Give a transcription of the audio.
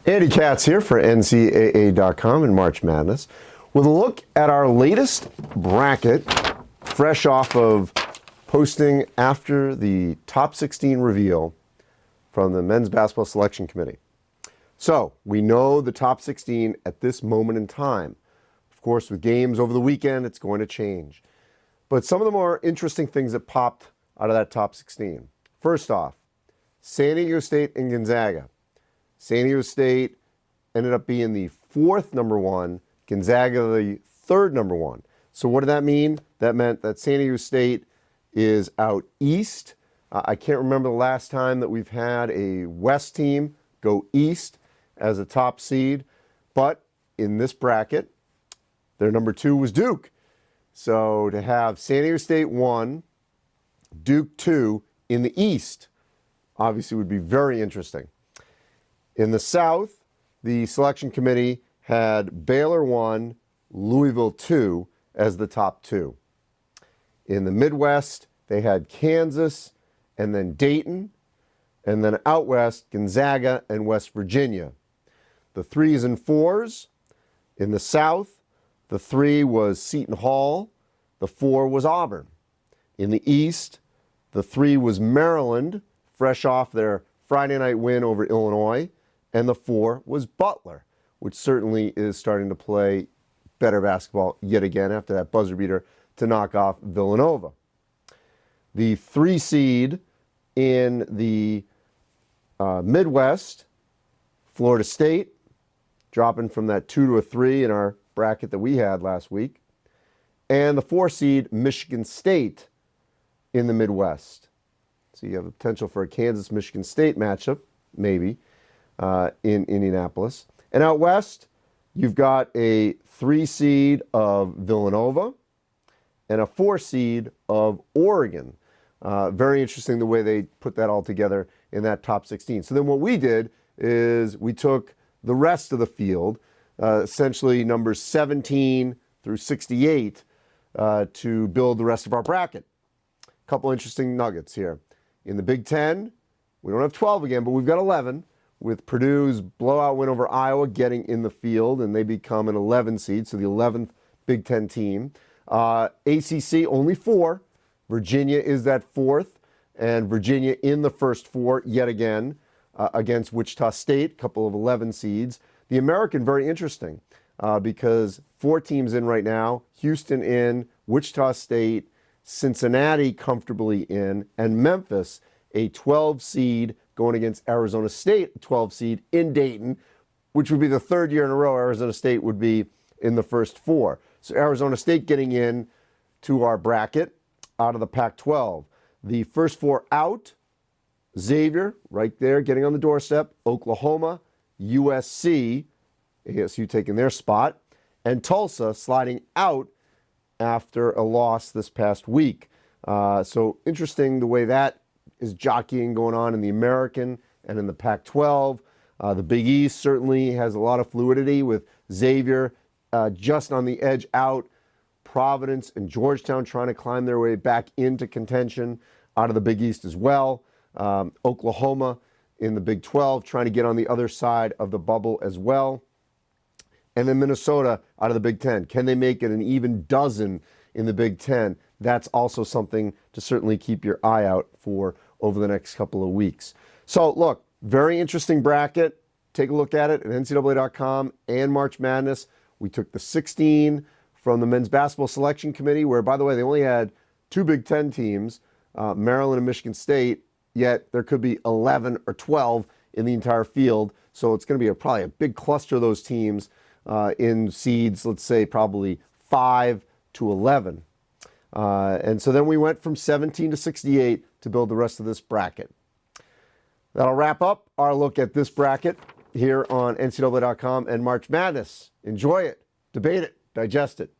Andy Katz here for NCAA.com and March Madness with a look at our latest bracket, fresh off of posting after the top 16 reveal from the Men's Basketball Selection Committee. So, we know the top 16 at this moment in time. Of course, with games over the weekend, it's going to change. But some of the more interesting things that popped out of that top 16. First off, San Diego State and Gonzaga. San Diego State ended up being the fourth number one, Gonzaga the third number one. So what did that mean? That meant that San Diego State is out east. I can't remember the last time that we've had a West team go east as a top seed, but in this bracket, their number two was Duke. So to have San Diego State 1, Duke 2 in the east, obviously would be very interesting. In the South, the selection committee had Baylor 1, Louisville 2 as the top two. In the Midwest, they had Kansas and then Dayton, and then out west, Gonzaga and West Virginia. The 3s and 4s, in the South, the 3 was Seton Hall, the 4 was Auburn. In the East, the 3 was Maryland, fresh off their Friday night win over Illinois, and the 4 was Butler, which certainly is starting to play better basketball yet again after that buzzer beater to knock off Villanova. The 3 seed in the Midwest, Florida State, dropping from that 2 to a 3 in our bracket that we had last week. And the 4 seed, Michigan State in the Midwest. So you have the potential for a Kansas-Michigan State matchup, maybe, in Indianapolis. And out west, you've got a 3 seed of Villanova and a 4 seed of Oregon. Very interesting the way they put that all together in that top 16. So then what we did is we took the rest of the field, essentially numbers 17 through 68, to build the rest of our bracket. A couple interesting nuggets here. In the Big Ten, we don't have 12 again, but we've got 11, with Purdue's blowout win over Iowa getting in the field, and they become an 11 seed, so the 11th Big Ten team. ACC, only 4. Virginia is that 4th, and Virginia in the first 4 yet again against Wichita State, a couple of 11 seeds. The American, very interesting, because 4 teams in right now, Houston in, Wichita State, Cincinnati comfortably in, and Memphis, a 12 seed going against Arizona State, a 12 seed in Dayton, which would be the 3rd year in a row Arizona State would be in the first 4. So Arizona State getting in to our bracket out of the Pac-12. The first 4 out, Xavier right there getting on the doorstep, Oklahoma, USC, ASU taking their spot, and Tulsa sliding out after a loss this past week. So interesting the way that is jockeying going on in the American and in the Pac-12. The Big East certainly has a lot of fluidity with Xavier just on the edge out. Providence and Georgetown trying to climb their way back into contention out of the Big East as well. Oklahoma in the Big 12 trying to get on the other side of the bubble as well. And then Minnesota out of the Big 10. Can they make it an even dozen in the Big 10? That's also something to certainly keep your eye out for over the next couple of weeks. So, look, very interesting bracket. Take a look at it at NCAA.com and March Madness. We took the 16 from the Men's Basketball Selection Committee, where, by the way, they only had 2 Big 10 teams, Maryland and Michigan State, yet there could be 11 or 12 in the entire field. So it's going to be probably a big cluster of those teams in seeds, let's say probably 5 to 11. And so then we went from 17 to 68 to build the rest of this bracket. That'll wrap up our look at this bracket here on NCAA.com and March Madness. Enjoy it, debate it, digest it.